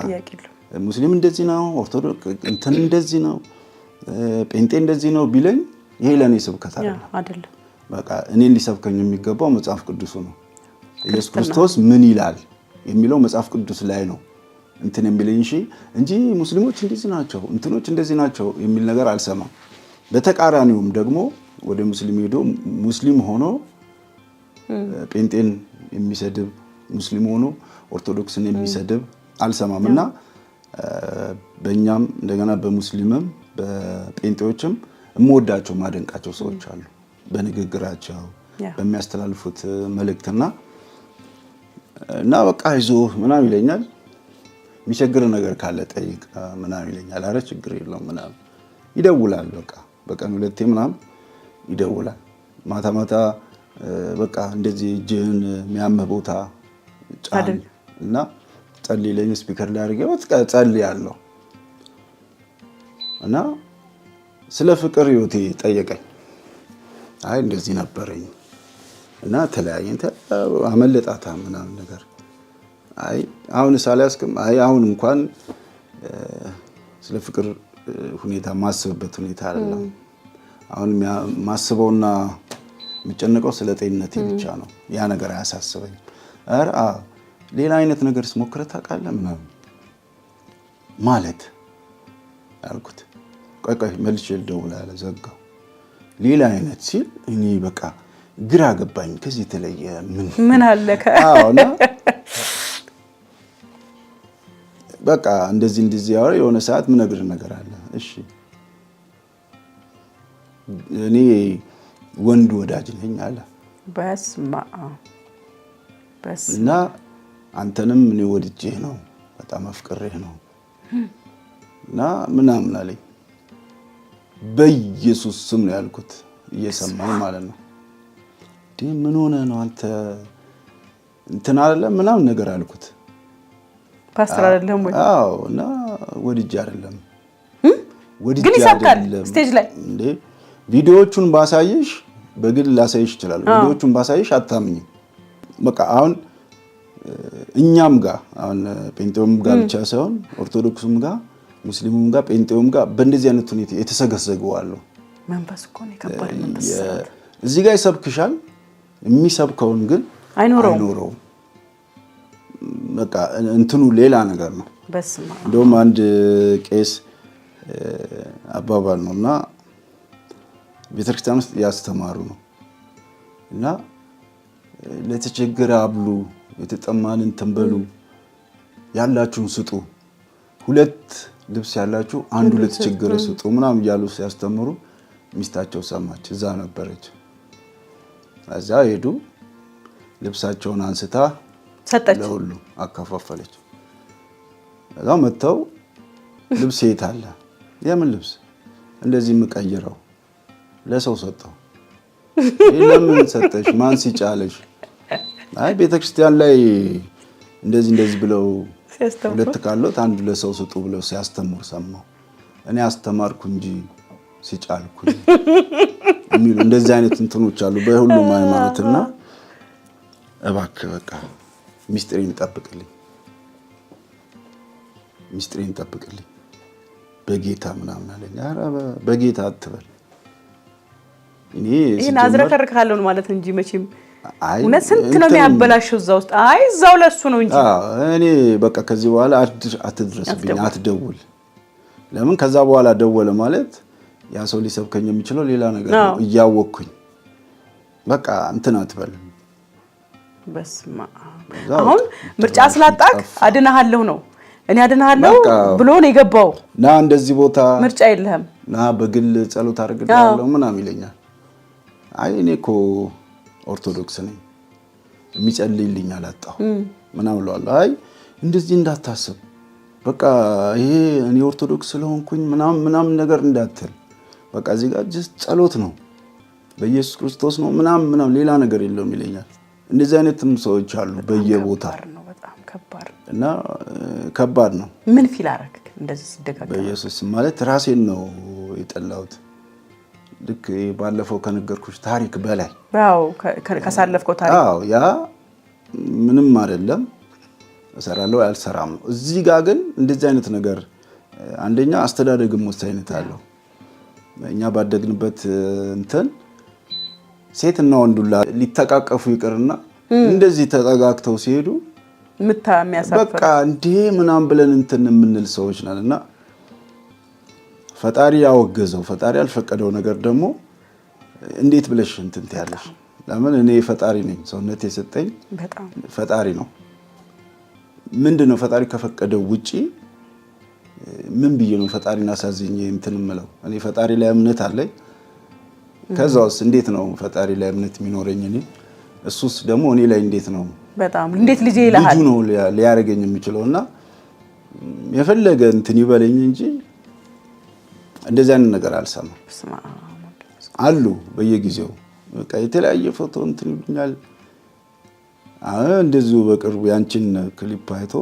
Speaker 1: ሙስሊም እንደዚህ ነው፣ ኦርቶዶክስ እንትን እንደዚህ ነው፣ ጴንጤ እንደዚህ ነው ቢለኝ ይሄ ለኔ ስብከት
Speaker 2: አይደለም።
Speaker 1: በቃ እኔን ሊሰብከኝ የሚገባው መጽሐፍ ቅዱሱ ነው። ኢየሱስ ክርስቶስ ምን ይላል የሚለው መጽሐፍ ቅዱስ ላይ ነው እንትን የሚለኝ እንጂ ሙስሊሞች እንደዚህ ናቸው እንትኖች እንደዚህ ናቸው የሚል ነገር አልሰማም። በተቃራኒውም ደግሞ ወደ ሙስሊም ሄዶ ሙስሊም ሆኖ ጴንጤን የሚሰድብ ሙስሊም ሆኖ ኦርቶዶክስን የሚሰድብ አልሰማምና በእኛም እንደገና በሙስሊምም በጴንጤዎችም እምወዳቸው ማደንቃቸው ሰዎች አሉ። በንግግራቸው በሚያስተላልፉት መልእክትና በቃ አይዞህ ምናምን ይለኛል። የሚቸግር ነገር ካለ ጠይቅ ምናምን ይለኛል። አረ ችግር የለውም ምናምን ይደውላል። በቃ በቀን 2 ምናምን ይደውላል። ማታ በቃ እንደዚህ እጅህን የሚያምህ ቦታ ጫን እና ጸልይልኝ ስፒከር ላይ አድርጌ ጸልያለሁ። እና ስለ ፍቅር ህይወቴ ጠየቀኝ። አይ እንደዚህ ነበረኝ እና ተለያየን አመለጣታ ምናምን ነገር። አይ አሁን ሳላስከም አይ አሁን እንኳን ስለ ፍቅር ሁኔታ ማስበበት ሁኔታ አይደለም። አሁን ማስበውና የሚጨነቀው ስለ ጤንነቴ ብቻ ነው። ያ ነገር አያሳስበኝም። ሌላ አይነት ነገር ስሞክረህ ታውቃለህ ምናምን ማለት አልኩት። ቆይ መልሼ ልደውል አለ። ዘጋው። ሌላ አይነት ሲል እኔ በቃ ግራ ገባኝ። ከዚህ የተለየ ምን አለ አዎና በቃ እንደዚህ ያወራ የሆነ ሰዓት ምን ነገር አለ። እሺ እኔ ወንድ ወዳጅ ነኝ አለ። በስማ እና አንተንም እኔ ወድጄህ ነው በጣም አፍቅሬህ ነው እና ምናምን አለኝ። በኢየሱስ ስም ነው ያልኩት እየሰማኝ ማለት ነው። ምን ሆነ ነው አንተ እንትን አይደለም ምናምን ነገር አልኩት።
Speaker 2: ፓስተር አይደለም ወይ?
Speaker 1: አዎ እና ወድጄ አይደለም
Speaker 2: ግን ይሳካል ስቴጅ ላይ
Speaker 1: እንዴ ቪዲዮዎቹን ባሳይሽ በግል ላሳይሽ ይችላል። ቪዲዮዎቹን ባሳይሽ አታምኝም። በቃ አሁን እኛም ጋር አሁን ጴንጤውም ጋር ብቻ ሳይሆን ኦርቶዶክሱም ጋር ሙስሊሙም ጋር ጴንጤውም ጋር በእንደዚህ አይነት ሁኔታ የተሰገሰገው አሉ።
Speaker 2: መንፈስ እኮ ነው ከባድ መንፈስ።
Speaker 1: እዚህ ጋር ይሰብክሻል፣ የሚሰብከውን ግን አይኖረውም። በቃ እንትኑ ሌላ ነገር ነው።
Speaker 2: በስማ
Speaker 1: እንደውም አንድ ቄስ አባባል ነውና ቤተክርስቲያን ውስጥ ያስተማሩ ነው እና ለተቸገረ አብሉ፣ የተጠማን እንትን በሉ፣ ያላችሁን ስጡ፣ ሁለት ልብስ ያላችሁ አንዱ ለተቸገረ ስጡ ምናምን እያሉ ሲያስተምሩ ሚስታቸው ሰማች። እዛ ነበረች። እዛ ሄዱ። ልብሳቸውን አንስታ
Speaker 2: ሰጠች፣
Speaker 1: ለሁሉ አካፋፈለች። እዛ መተው ልብስ የት አለ? የምን ልብስ? እንደዚህ የምቀይረው ለሰው ሰጠው። ለምን ሰጠሽ? ማን ሲጫለሽ? አይ ቤተክርስቲያን ላይ እንደዚህ ብለው ሁለት ካሉት አንዱ ለሰው ስጡ ብለው ሲያስተምሩ ሰማው። እኔ አስተማርኩ እንጂ ሲጫልኩ የሚሉ እንደዚህ አይነት እንትኖች አሉ በሁሉም ሃይማኖትና እባክህ በቃ ሚስጥሬን ጠብቅልኝ በጌታ ምናምን አለኝ። ኧረ በጌታ አትበል እኔ
Speaker 2: አዝረከርካለሁ ማለት እንጂ መቼም እውነት ስንት ነው የሚያበላሽው እዛ ውስጥ። አይ እዛው ለሱ ነው እንጂ
Speaker 1: እኔ በቃ ከዚህ በኋላ አትድረስብኝ፣ አትደውል። ለምን ከዛ በኋላ ደወለ ማለት ያ ሰው ሊሰብከኝ የሚችለው ሌላ ነገር ነው እያወቅኩኝ። በቃ እንትን አትበል።
Speaker 2: በስማ አሁን ምርጫ ስላጣክ አድናሃለሁ ነው እኔ አድናሃለሁ ብሎ ነው የገባው።
Speaker 1: ና እንደዚህ ቦታ
Speaker 2: ምርጫ የለህም
Speaker 1: ና በግል ጸሎት አድርግልሃለሁ ምናምን ይለኛል። አይ እኔ እኮ ኦርቶዶክስ ነኝ የሚጸልይልኝ አላጣሁ ምናምን እለዋለሁ። አይ እንደዚህ እንዳታስብ በቃ ይሄ እኔ ኦርቶዶክስ ስለሆንኩኝ ምናምን ነገር እንዳትል በቃ እዚህ ጋር ጸሎት ነው በኢየሱስ ክርስቶስ ነው ምናምን ሌላ ነገር የለውም ይለኛል። እንደዚህ አይነትም ሰዎች አሉ በየቦታ
Speaker 2: ነው። በጣም ከባድ
Speaker 1: እና ከባድ ነው።
Speaker 2: ምን ፊል አደረክ እንደዚህ ሲደጋገም?
Speaker 1: በኢየሱስ ማለት ራሴን ነው የጠላሁት። ልክ ባለፈው ከነገርኩሽ ታሪክ በላይ
Speaker 2: ያው ከሳለፍከው ታሪክ
Speaker 1: ያ ምንም አይደለም። እሰራለሁ አልሰራም ነው። እዚህ ጋር ግን እንደዚህ አይነት ነገር አንደኛ አስተዳደግም ወሳኝነት አለው። እኛ ባደግንበት እንትን ሴትና ወንዱላ ሊተቃቀፉ ይቅርና እንደዚህ ተጠጋግተው ሲሄዱ
Speaker 2: የሚያሳፍር
Speaker 1: በቃ እንዴ ምናምን ብለን እንትን የምንል ሰዎች ነንና ፈጣሪ ያወገዘው ፈጣሪ ያልፈቀደው ነገር ደግሞ እንዴት ብለሽ እንትን ትያለሽ? ለምን እኔ ፈጣሪ ነኝ፣ ሰውነት የሰጠኝ ፈጣሪ ነው። ምንድነው ፈጣሪ ከፈቀደው ውጪ ምን ብዬ ነው ፈጣሪን አሳዝኜ እንትን እምለው? እኔ ፈጣሪ ላይ እምነት አለኝ። ከዛውስ እንዴት ነው ፈጣሪ ላይ እምነት የሚኖረኝ? እኔ እሱስ ደግሞ እኔ ላይ እንዴት ነው
Speaker 2: እንዴት ልጄ ይላል
Speaker 1: ልጁ ነው ሊያረጋኝ የሚችለውና የፈለገ እንትን ይበለኝ እንጂ እንደዚህ አይነት ነገር አልሰማም። አሉ በየጊዜው በቃ የተለያየ ፎቶ እንትን ይሉኛል። እንደዚሁ በቅርቡ ያንቺን ክሊፕ አይቶ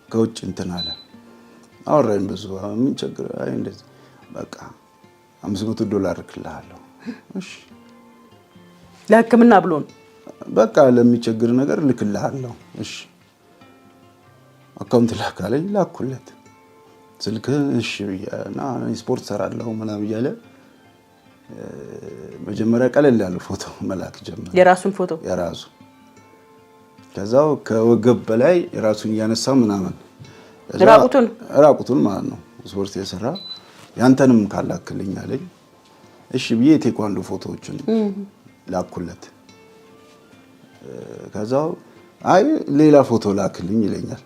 Speaker 1: ከውጭ እንትን አለ አወራኝ ብዙ ምን ችግር አይ እንደዚህ በቃ $500 እልክልሃለሁ። እሺ
Speaker 2: ለሕክምና ብሎ ነው
Speaker 1: በቃ ለሚቸግር ነገር እልክልሃለሁ። እሺ አካውንት ላካለኝ ላኩለት ስልክ እሺ እና ስፖርት ሰራለሁ ምናምን እያለ መጀመሪያ ቀለል ያለ ፎቶ መላክ ጀመረ።
Speaker 2: የራሱን ፎቶ
Speaker 1: የራሱ ከዛው ከወገብ በላይ የራሱን ያነሳ ምናምን ራቁቱን ማለት ነው ስፖርት የሰራ ያንተንም ካላክልኝ አለኝ። እሺ ብዬ የቴኳንዶ ፎቶዎችን ላኩለት። ከዛው አይ ሌላ ፎቶ ላክልኝ ይለኛል።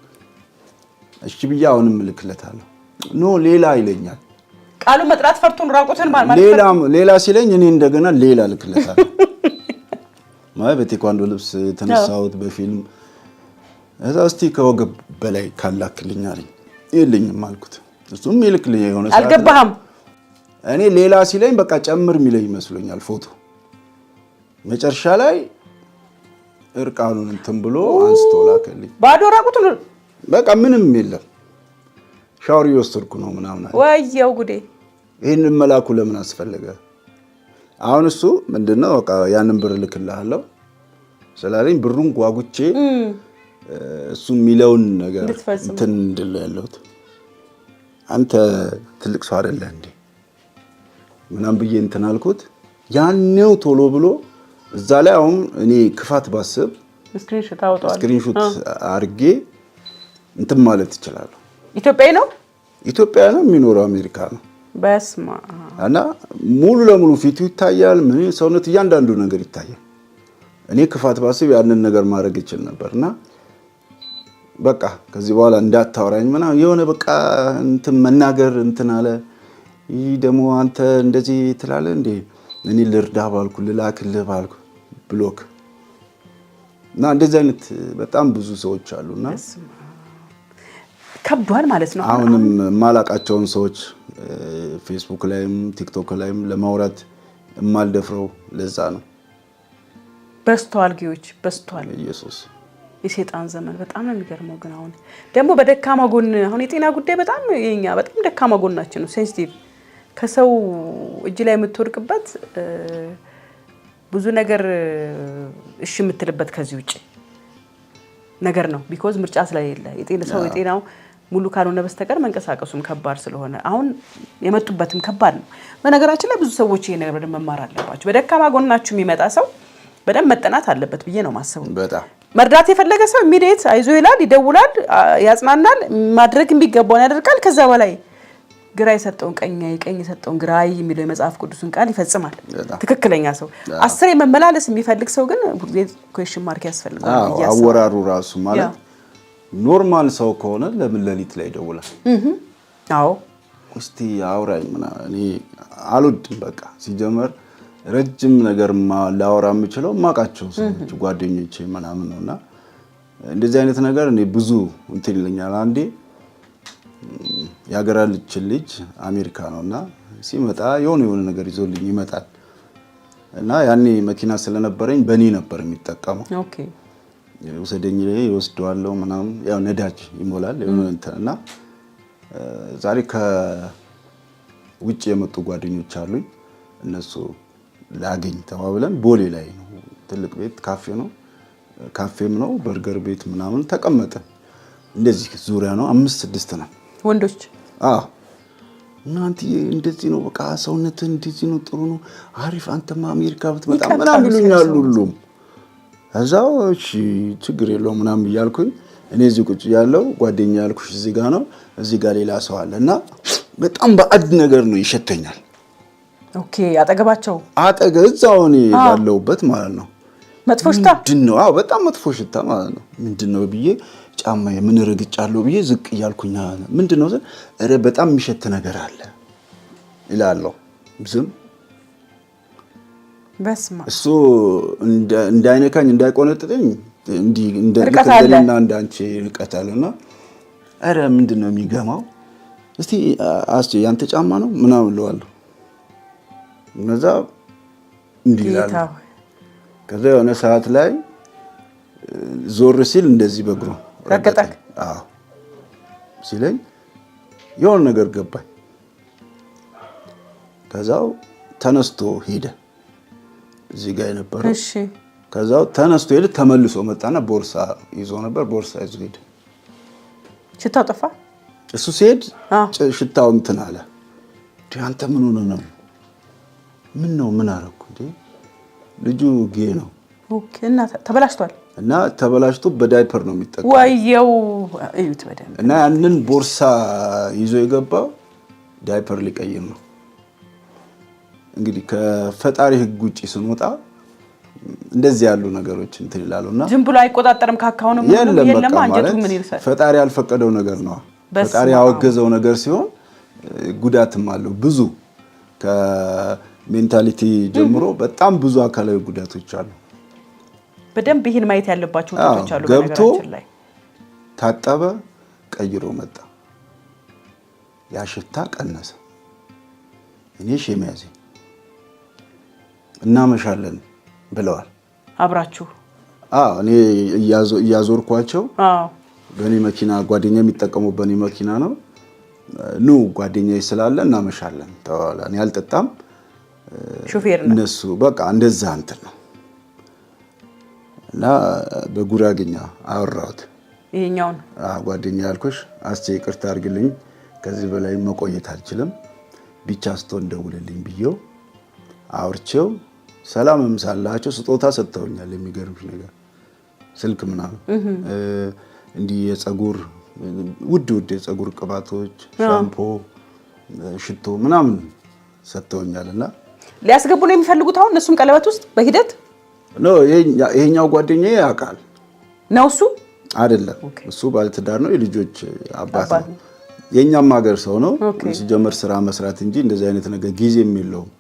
Speaker 1: እሺ ብዬ አሁንም ልክለታለሁ። ኖ ሌላ ይለኛል።
Speaker 2: ቃሉ መጥራት ፈርቶን ራቁትን ማለት
Speaker 1: ሌላ ሲለኝ እኔ እንደገና ሌላ ልክለታለሁ። ማለት በቴኳንዶ ልብስ ተነሳሁት በፊልም እዛ እስቲ ከወገብ በላይ ካላክልኝ አለኝ። የለኝም አልኩት። እሱም ይልክልኝ የሆነ ሰዓት
Speaker 2: አልገባህም።
Speaker 1: እኔ ሌላ ሲለኝ በቃ ጨምር የሚለኝ መስሎኛል ፎቶ። መጨረሻ ላይ እርቃኑን እንትን ብሎ አንስቶ ላከልኝ።
Speaker 2: ባዶ ራቁቱን
Speaker 1: በቃ ምንም የለም። ሻወር እየወሰድኩ ነው ምናምን አለ።
Speaker 2: ወየው ጉዴ!
Speaker 1: ይሄንን መላኩ ለምን አስፈለገ? አሁን እሱ ምንድነው በቃ ያንን ብር ልክልሃለሁ ስላለኝ ብሩን ጓጉቼ እሱ የሚለውን ነገር እንትን እንድል ያለሁት አንተ ትልቅ ሰው አይደለህ እንዴ ምናምን ብዬ እንትን አልኩት። ያኔው ቶሎ ብሎ እዛ ላይ አሁን እኔ ክፋት ባስብ ስክሪንሾት አድርጌ እንትን ማለት ይችላል። ኢትዮጵያ ነው የሚኖረው አሜሪካ ነው።
Speaker 2: በስማ
Speaker 1: እና ሙሉ ለሙሉ ፊቱ ይታያል። ምን ሰውነት እያንዳንዱ ነገር ይታያል። እኔ ክፋት ባስብ ያንን ነገር ማድረግ ይችል ነበርና በቃ ከዚህ በኋላ እንዳታወራኝ ምናምን የሆነ በቃ እንትን መናገር እንትን አለ። ይህ ደግሞ አንተ እንደዚህ ትላለህ እንዴ? እኔ ልርዳ ባልኩ ልላክልህ ባልኩ ብሎክ እና እንደዚህ አይነት በጣም ብዙ ሰዎች አሉና
Speaker 2: ከብዷል ማለት ነው።
Speaker 1: አሁንም ማላቃቸውን ሰዎች ፌስቡክ ላይም ቲክቶክ ላይም ለማውራት የማልደፍረው ለዛ ነው።
Speaker 2: በስተዋል ጊዮች በስተዋል
Speaker 1: ኢየሱስ
Speaker 2: የሰይጣን ዘመን በጣም ነው የሚገርመው። ግን አሁን ደግሞ በደካማ ጎን አሁን የጤና ጉዳይ በጣም የኛ በጣም ደካማ ጎናችን ነው። ሴንሲቲቭ ከሰው እጅ ላይ የምትወድቅበት ብዙ ነገር እሺ የምትልበት ከዚህ ውጪ ነገር ነው። ቢኮዝ ምርጫ ስለሌለ የጤናው ሙሉ ካልሆነ በስተቀር መንቀሳቀሱም ከባድ ስለሆነ አሁን የመጡበትም ከባድ ነው። በነገራችን ላይ ብዙ ሰዎች ይሄ ነገር በደንብ መማር አለባቸው። በደካማ ጎናችሁ የሚመጣ ሰው በደንብ መጠናት አለበት ብዬ ነው ማሰቡ።
Speaker 1: በጣም
Speaker 2: መርዳት የፈለገ ሰው ኢሚዲየት አይዞ ይላል፣ ይደውላል፣ ያጽናናል፣ ማድረግ የሚገባውን ያደርጋል። ከዛ በላይ ግራ የሰጠውን ቀኝ የሰጠውን ግራ የሚለው የመጽሐፍ ቅዱስን ቃል ይፈጽማል። ትክክለኛ ሰው 10 የመመላለስ የሚፈልግ ሰው ግን ኩዌስችን ማርክ ያስፈልጋል።
Speaker 1: አወራሩ ራሱ ማለት ኖርማል ሰው ከሆነ ለምን ሌሊት ላይ ይደውላል?
Speaker 2: አዎ
Speaker 1: እስቲ አውራኝ ምናምን እኔ አልወድም። በቃ ሲጀመር ረጅም ነገር ላወራ የምችለው ማቃቸው ሰዎች ጓደኞቼ ምናምን ነውና እንደዚህ አይነት ነገር እኔ ብዙ እንትን ይለኛል። አንዴ ያገራልችን ልጅ አሜሪካ ነውና ሲመጣ የሆነ ነገር ይዞልኝ ይመጣል እና ያኔ መኪና ስለነበረኝ በኔ ነበር የሚጠቀመው።
Speaker 2: ኦኬ
Speaker 1: ወሰደኝ ላይ ይወስደዋለሁ ምናምን ያው ነዳጅ ይሞላል እና ዛሬ ከውጭ የመጡ ጓደኞች አሉኝ። እነሱ ላገኝ ተባብለን ቦሌ ላይ ነው ትልቅ ቤት ካፌ ነው ካፌም ነው በርገር ቤት ምናምን ተቀመጠ። እንደዚህ ዙሪያ ነው 5-6 ነው
Speaker 2: ወንዶች።
Speaker 1: እናንተ እንደዚህ ነው በቃ ሰውነት እንደዚህ ነው ጥሩ ነው አሪፍ አንተማ አሜሪካ ብትመጣ ምናምን ይሉኛል ሁሉም። እዛው እሺ ችግር የለውም ምናምን እያልኩኝ እኔ እዚህ ቁጭ ያለው ጓደኛ ያልኩሽ እዚህ ጋር ነው እዚህ ጋር ሌላ ሰው አለና በጣም ባዕድ ነገር ነው ይሸተኛል።
Speaker 2: ኦኬ አጠገባቸው
Speaker 1: እዛው እኔ ያለሁበት ማለት ነው።
Speaker 2: መጥፎ ሽታ
Speaker 1: ምንድነው? አዎ በጣም መጥፎ ሽታ ማለት ነው። ምንድነው ብዬ ጫማ ምን ረግጫለሁ ብዬ ዝቅ እያልኩኝ ምንድነው እረ በጣም የሚሸት ነገር አለ ይላል። ዝም
Speaker 2: በስማ
Speaker 1: እሱ እንዳይነካኝ እንዳይቆነጥጠኝ እንደለና እንዳንቺ ርቀት አለና አረ ምንድነው የሚገማው እስቲ አስቲ ያንተ ጫማ ነው ምናምን እለዋለሁ። እነዛ እንዲህ ይላል። ከዛ የሆነ ሰዓት ላይ ዞር ሲል እንደዚህ በእግሩ
Speaker 2: ረገጠክ።
Speaker 1: አዎ ሲለኝ የሆነ ነገር ገባኝ። ከዛው ተነስቶ ሄደ እዚህ ጋር የነበረው።
Speaker 2: እሺ
Speaker 1: ከዛው ተነስቶ ሄደ ተመልሶ መጣና ቦርሳ ይዞ ነበር። ቦርሳ ይዞ ሄደ።
Speaker 2: ሽታው ጠፋ።
Speaker 1: እሱ ሲሄድ ሽታው እንትን አለ። አንተ ምን ሆነ ነው? ምን ነው ምን አደረኩ እንዴ? ልጁ ጌ ነው
Speaker 2: ኦኬ። እና
Speaker 1: ተበላሽቶ በዳይፐር ነው የሚጠቀመው።
Speaker 2: ወየው እዩት በደንብ።
Speaker 1: እና ያንን ቦርሳ ይዞ የገባው ዳይፐር ሊቀይር ነው። እንግዲህ ከፈጣሪ ሕግ ውጪ ስንወጣ እንደዚህ ያሉ ነገሮች እንትን ይላሉና
Speaker 2: ዝም ብሎ አይቆጣጠርም። ካካው ነው
Speaker 1: የለም አንጀቱ ምን ይልሳል? ፈጣሪ ያልፈቀደው ነገር ነው። ፈጣሪ ያወገዘው ነገር ሲሆን ጉዳትም አለው ብዙ ከሜንታሊቲ ጀምሮ በጣም ብዙ አካላዊ ጉዳቶች አሉ።
Speaker 2: በደንብ ይሄን ማየት ያለባቸው ወጣቶች አሉ።
Speaker 1: ገብቶ ታጠበ፣ ቀይሮ መጣ፣ ያሽታ ቀነሰ። እኔ ሸሚያዜ እናመሻለን ብለዋል
Speaker 2: አብራችሁ።
Speaker 1: እኔ እያዞርኳቸው በእኔ መኪና ጓደኛ የሚጠቀመው በእኔ መኪና ነው። ኑ ጓደኛዬ ስላለ እናመሻለን ተባለ። እኔ አልጠጣም፣
Speaker 2: ሹፌር ነው
Speaker 1: እነሱ በቃ እንደዛ እንትን ነው እና በጉራግኛ አወራሁት።
Speaker 2: ይሄኛውን
Speaker 1: ጓደኛ ያልኩሽ አስቼ ይቅርታ አድርግልኝ፣ ከዚህ በላይ መቆየት አልችልም፣ ብቻ ስትሆን ደውልልኝ ብዬው አውርቼው ሰላምም ሳላቸው ስጦታ ሰጥተውኛል። የሚገርምሽ ነገር ስልክ ምናምን እንዲህ የፀጉር ውድ የፀጉር ቅባቶች፣ ሻምፖ፣ ሽቶ ምናምን ሰጥተውኛልና
Speaker 2: ሊያስገቡ ነው የሚፈልጉት። አሁን እነሱም ቀለበት ውስጥ በሂደት
Speaker 1: ነው። ይሄኛው ጓደኛዬ ያውቃል
Speaker 2: ነው እሱ
Speaker 1: አይደለም። እሱ ባለትዳር ነው፣ የልጆች አባት ነው። የኛም ሀገር ሰው ነው። ሲጀመር ስራ መስራት እንጂ እንደዚህ አይነት ነገር ጊዜም የለውም።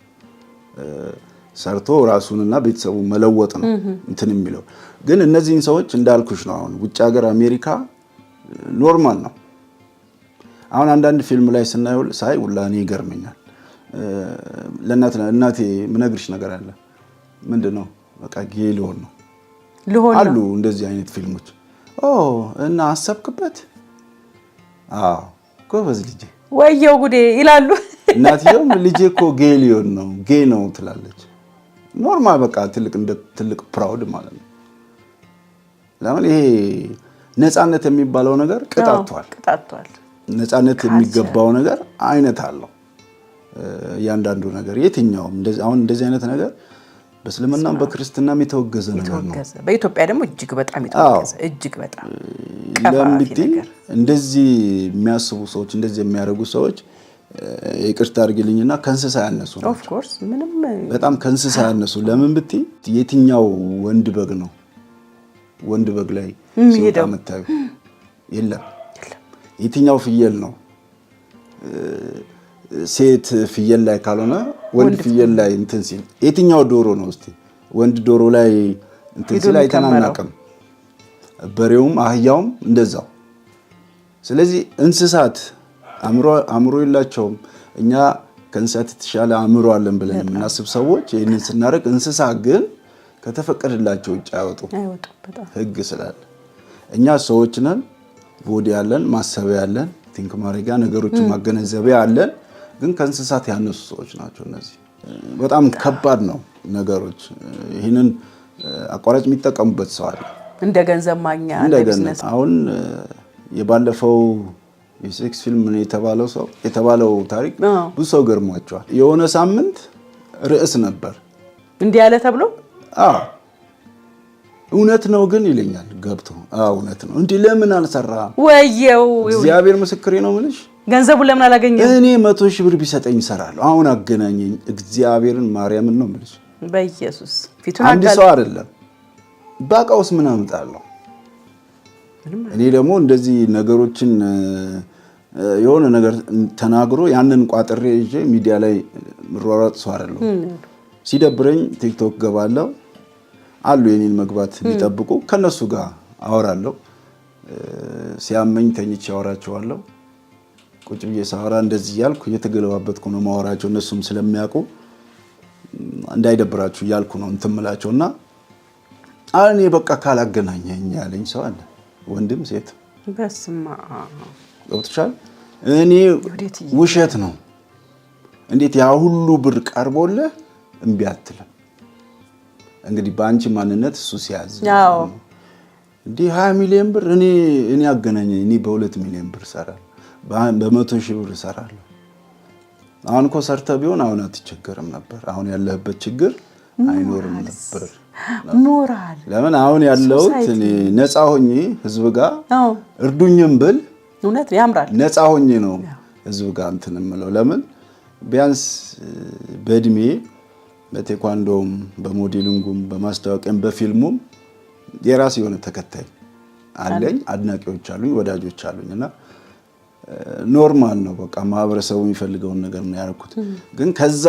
Speaker 1: ሰርቶ ራሱንና ቤተሰቡ መለወጥ ነው እንትን የሚለው። ግን እነዚህን ሰዎች እንዳልኩሽ ነው። አሁን ውጭ ሀገር አሜሪካ ኖርማል ነው። አሁን አንዳንድ ፊልም ላይ ሳይ ሁላ እኔ ይገርመኛል። ለእናቴ ምነግርሽ ነገር አለ። ምንድነው በቃ ጌ ሊሆን ነው አሉ እንደዚህ አይነት ፊልሞች። እና አሰብክበት? ጎበዝ ልጄ
Speaker 2: ወየው ጉዴ ይላሉ።
Speaker 1: እናትየውም ልጄ እኮ ጌ ሊሆን ነው ጌ ነው ትላለች። ኖርማል በቃ ትልቅ ፕራውድ ማለት ነው። ለምን ይሄ ነፃነት የሚባለው ነገር ቅጣቷል። ነፃነት የሚገባው ነገር አይነት አለው። እያንዳንዱ ነገር የትኛውም አሁን እንደዚህ አይነት ነገር በእስልምናም በክርስትናም የተወገዘ ነገር ነው።
Speaker 2: በኢትዮጵያ ደግሞ እጅግ በጣም የተወገዘ እጅግ በጣም
Speaker 1: ለምንድን እንደዚህ የሚያስቡ ሰዎች እንደዚህ የሚያደርጉ ሰዎች ይቅርታ አድርግልኝና ከእንስሳ ያነሱ ነው።
Speaker 2: ኦፍ ኮርስ ምንም
Speaker 1: በጣም ከእንስሳ ያነሱ። ለምን ብትይ የትኛው ወንድ በግ ነው ወንድ በግ ላይ ሲወጣ መታዩ? የለም። የትኛው ፍየል ነው ሴት ፍየል ላይ ካልሆነ ወንድ ፍየል ላይ እንትን ሲል? የትኛው ዶሮ ነው እስቲ ወንድ ዶሮ ላይ እንትን ሲል አይተናናቅም። በሬውም አህያውም እንደዛው። ስለዚህ እንስሳት አእምሮ የላቸውም። እኛ ከእንስሳት የተሻለ አእምሮ አለን ብለን የምናስብ ሰዎች ይህንን ስናደርግ፣ እንስሳ ግን ከተፈቀደላቸው ውጭ አይወጡም ሕግ ስላለ። እኛ ሰዎች ነን፣ ቦዲ ያለን፣ ማሰቢያ ያለን፣ ቲንክ ማድረጊያ ነገሮችን ማገነዘቢያ አለን። ግን ከእንስሳት ያነሱ ሰዎች ናቸው እነዚህ። በጣም ከባድ ነው ነገሮች። ይህንን አቋራጭ የሚጠቀሙበት ሰው አለ
Speaker 2: እንደ ገንዘብ ማግኛ ቢዝነስ።
Speaker 1: አሁን የባለፈው የሴክስ ፊልም የተባለው ታሪክ ብዙ ሰው ገርሟቸዋል። የሆነ ሳምንት ርዕስ ነበር
Speaker 2: እንዲህ ያለ ተብሎ
Speaker 1: እውነት ነው ግን ይለኛል ገብቶ እውነት ነው እንዲህ ለምን አልሰራ?
Speaker 2: ወየው
Speaker 1: እግዚአብሔር ምስክሬ ነው የምልሽ።
Speaker 2: ገንዘቡን ለምን አላገኘው?
Speaker 1: እኔ 100,000 ብር ቢሰጠኝ እሰራለሁ። አሁን አገናኘኝ እግዚአብሔርን ማርያምን ነው የምልሽ።
Speaker 2: በኢየሱስ ፊቱን
Speaker 1: አንድ ሰው አይደለም ባቃውስ ምን አመጣለሁ? እኔ ደግሞ እንደዚህ ነገሮችን የሆነ ነገር ተናግሮ ያንን ቋጥሬ ይዤ ሚዲያ ላይ ምሯሯጥ ሰው አይደለም። ሲደብረኝ ቲክቶክ ገባለሁ አሉ የኔን መግባት የሚጠብቁ ከነሱ ጋር አወራለሁ። ሲያመኝ ተኝቼ አወራቸዋለሁ። ቁጭ ብዬ ሳወራ እንደዚህ ያልኩ እየተገለባበጥኩ ነው ማወራቸው። እነሱም ስለሚያውቁ እንዳይደብራችሁ እያልኩ ነው እንትምላቸውና እኔ በቃ ካላገናኘኝ ያለኝ ሰው አለ፣ ወንድም ሴት።
Speaker 2: በስማ
Speaker 1: ገብቶሻል? እኔ ውሸት ነው እንዴት ያ ሁሉ ብር ቀርቦልህ እምቢ አትልም? እንግዲህ በአንቺ ማንነት እሱ ሲያዝ እንዴ 20 ሚሊዮን ብር እኔ አገናኘኝ። እኔ በ2 ሚሊዮን ብር እሰራለሁ፣ በ100,000 ብር እሰራለሁ። አሁን እኮ ሰርተህ ቢሆን አሁን አትቸገርም ነበር። አሁን ያለህበት ችግር አይኖርም ነበር።
Speaker 2: ሞራል
Speaker 1: ለምን አሁን ያለው እኔ ነፃ ሆኜ ህዝብ ጋር እርዱኝም ብል
Speaker 2: እውነት ያምራል። ነፃ
Speaker 1: ሆኜ ነው ህዝብ ጋር እንትን የምለው። ለምን ቢያንስ በእድሜ በቴኳንዶም በሞዴሊንጉም በማስታወቂያም በፊልሙም የራስ የሆነ ተከታይ አለኝ፣ አድናቂዎች አሉኝ፣ ወዳጆች አሉኝና ኖርማል ነው። በቃ ማህበረሰቡ የሚፈልገውን ነገር ነው ያደረኩት። ግን ከዛ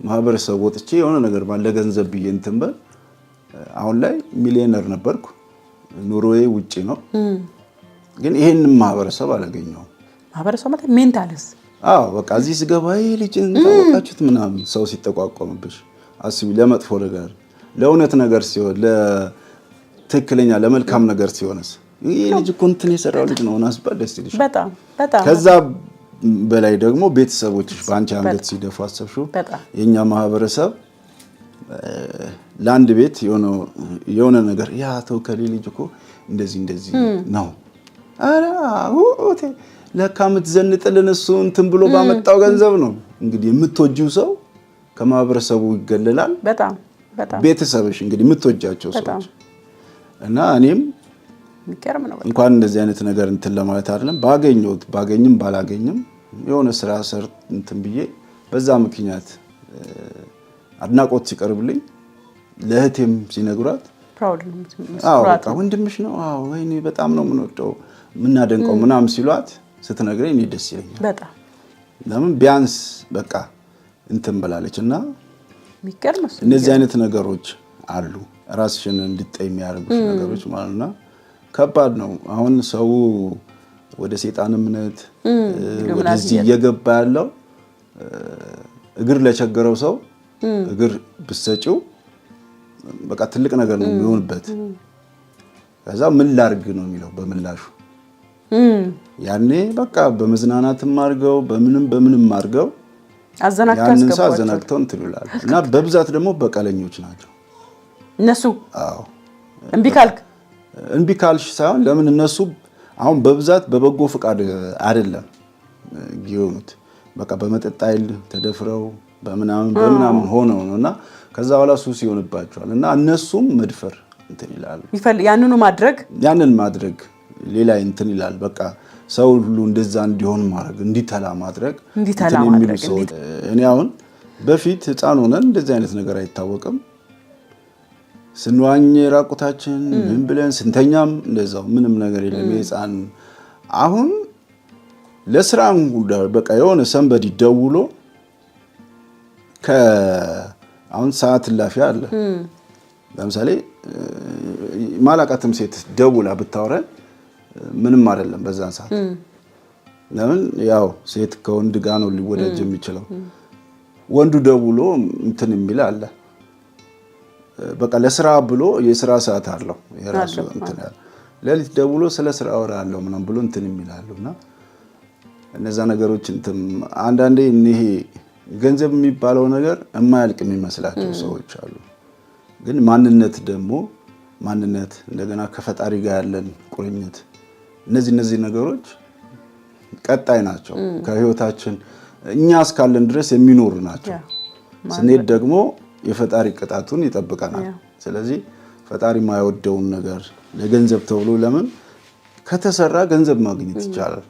Speaker 1: ማህበረሰቡ ወጥቼ የሆነ ነገር ባለ ገንዘብ ብዬ እንትን በል አሁን ላይ ሚሊዮነር ነበርኩ። ኑሮዬ ውጪ ነው። ግን ይሄንን ማህበረሰብ አላገኘሁም።
Speaker 2: ማህበረሰቡ ማለት ሜንታልስ
Speaker 1: በቃ እዚህ ስገባ ልጅን ታወቃችሁት ምናምን ሰው ሲጠቋቋምብሽ አስቢ። ለመጥፎ ነገር ለእውነት ነገር ሲሆን ለትክክለኛ ለመልካም ነገር ሲሆንስ ይሄ ልጅ እኮ እንትን የሰራው ልጅ ነው እናስባል ደስ ይልሽ።
Speaker 2: በጣም
Speaker 1: ከዛ በላይ ደግሞ ቤተሰቦችሽ በአንቺ አንገት ሲደፉ አሰብሽው። የኛ ማህበረሰብ ለአንድ ቤት የሆነ ነገር ያ ተው ከሌ ልጅ እኮ እንደዚህ ነው አራ ወቴ ለካ የምትዘንጥልን እሱ እንትን ብሎ ባመጣው ገንዘብ ነው። እንግዲህ የምትወጂው ሰው ከማህበረሰቡ ይገለላል። በጣም ቤተሰብሽ እንግዲህ የምትወጃቸው ሰዎች እና እኔም
Speaker 2: የሚገርም ነው።
Speaker 1: እንኳን እንደዚህ አይነት ነገር እንትን ለማለት አይደለም ባገኝም ባላገኝም የሆነ ስራ ሰር እንትን ብዬ በዛ ምክንያት አድናቆት ሲቀርብልኝ ለእህቴም ሲነግሯት
Speaker 2: ፕራውድ
Speaker 1: በቃ ወንድምሽ ነው ወይኔ በጣም ነው የምንወደው የምናደንቀው ምናምን ሲሏት ስትነግረኝ እኔ ደስ ይለኛል በጣም። ለምን ቢያንስ በቃ እንትን ብላለችና
Speaker 2: የሚገርም ነው።
Speaker 1: እነዚህ አይነት ነገሮች አሉ ራስሽን እንድትጠይ የሚያደርጉሽ ነገሮች ማለትና ከባድ ነው። አሁን ሰው ወደ ሰይጣን እምነት ወደዚህ እየገባ ያለው እግር ለቸገረው ሰው እግር ብትሰጪው በቃ ትልቅ ነገር ነው የሚሆንበት። ከዛ ምን ላርግ ነው የሚለው በምላሹ። ያኔ በቃ በመዝናናትም አድርገው በምንም አድርገው አዘናግተው እንትን ይላሉ። እና በብዛት ደግሞ በቀለኞች ናቸው
Speaker 2: እነሱ።
Speaker 1: እምቢ ካልሽ ሳይሆን ለምን እነሱ አሁን በብዛት በበጎ ፍቃድ አይደለም ይሆኑት። በቃ በመጠጥ ኃይል ተደፍረው በምናምን ሆነው ነውና ከዛ በኋላ ሱስ ይሆንባቸዋል እና እነሱም መድፈር እንትን ይላሉ። ያንን ማድረግ ሌላ እንትን ይላል። በቃ ሰው ሁሉ እንደዛ እንዲሆን ማድረግ እንዲተላ ማድረግ የሚሉ ሰዎች። እኔ አሁን በፊት ህፃን ሆነን እንደዚህ አይነት ነገር አይታወቅም። ስንዋኝ ራቁታችን ምን ብለን ስንተኛም እንደዛው ምንም ነገር የለም የህፃን። አሁን ለስራ ጉዳይ በቃ የሆነ ሰንበዲ ደውሎ አሁን ሰዓት እላፊ አለ። ለምሳሌ ማላቃትም ሴት ደውላ ብታወራን ምንም አይደለም በዛን ሰዓት። ለምን ያው ሴት ከወንድ ጋር ነው ሊወዳጅ የሚችለው። ወንዱ ደውሎ እንትን የሚል አለ በቃ ለስራ ብሎ የስራ ሰዓት አለው የራሱ እንትን ያለ ለሊት ደውሎ ስለ ስራ አወራለሁ ምናምን ብሎ እንትን የሚላሉና እነዛ ነገሮች እንትን አንዳንዴ ይሄ ገንዘብ የሚባለው ነገር የማያልቅ የሚመስላቸው ሰዎች አሉ። ግን ማንነት እንደገና ከፈጣሪ ጋር ያለን ቁርኝት እነዚህ ነገሮች ቀጣይ ናቸው። ከህይወታችን እኛ እስካለን ድረስ የሚኖሩ ናቸው። ስንሄድ ደግሞ የፈጣሪ ቅጣቱን ይጠብቀናል። ስለዚህ ፈጣሪ የማይወደውን ነገር ለገንዘብ ተብሎ ለምን ከተሰራ ገንዘብ ማግኘት ይቻላል።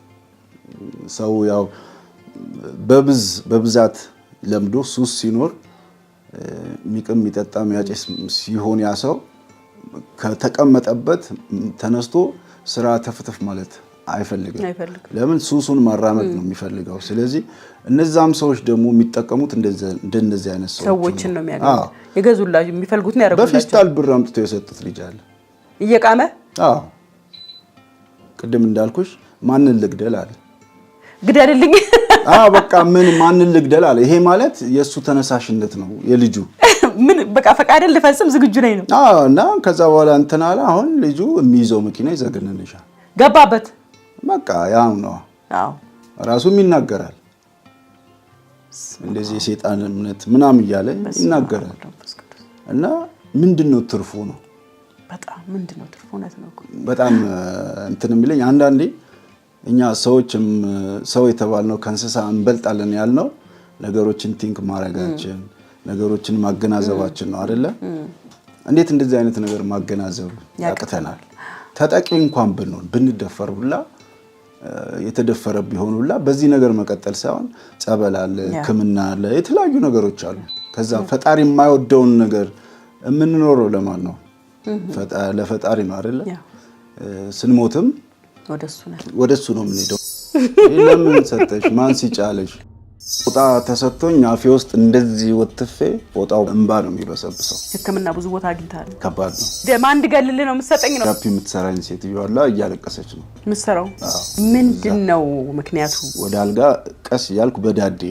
Speaker 1: ሰው ያው በብዛት ለምዶ ሱስ ሲኖር ሚቅም የሚጠጣ የሚያጨስ ሲሆን ያ ሰው ከተቀመጠበት ተነስቶ ስራ ተፍተፍ ማለት አይፈልግም። ለምን ሱሱን ማራመድ ነው የሚፈልገው። ስለዚህ እነዛም ሰዎች ደግሞ የሚጠቀሙት እንደነዚህ አይነት
Speaker 2: ሰዎችን ነው የሚያገኙ። የገዙላችሁ የሚፈልጉት ነው ያደርጉላችሁ።
Speaker 1: በፊስታል ብር አምጥተው የሰጡት ልጅ አለ
Speaker 2: እየቃመ።
Speaker 1: ቅድም እንዳልኩሽ ማንን ልግደል አለ።
Speaker 2: ግደልልኝ።
Speaker 1: በቃ ማንን ልግደል አለ። ይሄ ማለት የሱ ተነሳሽነት ነው የልጁ።
Speaker 2: ምን በቃ ፈቃደን ልፈጽም ዝግጁ ነኝ ነው።
Speaker 1: እና ከዛ በኋላ እንትን አለ። አሁን ልጁ የሚይዘው መኪና ይዘግንልሻል።
Speaker 2: ገባበት
Speaker 1: በቃ ያው ነው። ራሱም ይናገራል እንደዚህ የሰይጣን እምነት ምናምን እያለ ይናገራል። እና ምንድነው ትርፉ ነው?
Speaker 2: በጣም ምንድነው ትርፉ ነው?
Speaker 1: በጣም እንትን የሚለኝ አንዳንዴ እኛ ሰው የተባልነው ከእንስሳ እንበልጣለን ያልነው ነገሮችን ቲንክ ማድረጋችን ነገሮችን ማገናዘባችን ነው አይደለ? እንዴት እንደዚህ አይነት ነገር ማገናዘብ ያቅተናል? ተጠቂ እንኳን ብንሆን ብንደፈር ሁላ የተደፈረ ቢሆን ሁላ በዚህ ነገር መቀጠል ሳይሆን ጸበል አለ፣ ሕክምና አለ፣ የተለያዩ ነገሮች አሉ። ከዛ ፈጣሪ የማይወደውን ነገር የምንኖረው ለማን ነው? ለፈጣሪ ነው አይደለ? ስንሞትም ወደሱ ነው የምንሄደው። ለምን ሰጠሽ? ማን ሲጫለሽ? ፎጣ ተሰጥቶኝ አፌ ውስጥ እንደዚህ ወጥፌ ፎጣው እንባ ነው የሚበሰብሰው።
Speaker 2: ሕክምና ብዙ ቦታ አግኝታል።
Speaker 1: ከባድ ነው።
Speaker 2: ማን እንድገልልህ ነው የምትሰጠኝ ነው?
Speaker 1: ዳፒ የምትሰራኝ ሴትዮ አለ እያለቀሰች ነው
Speaker 2: የምትሰራው። ምንድነው ምክንያቱ?
Speaker 1: ወደ አልጋ ቀስ እያልኩ በዳዴ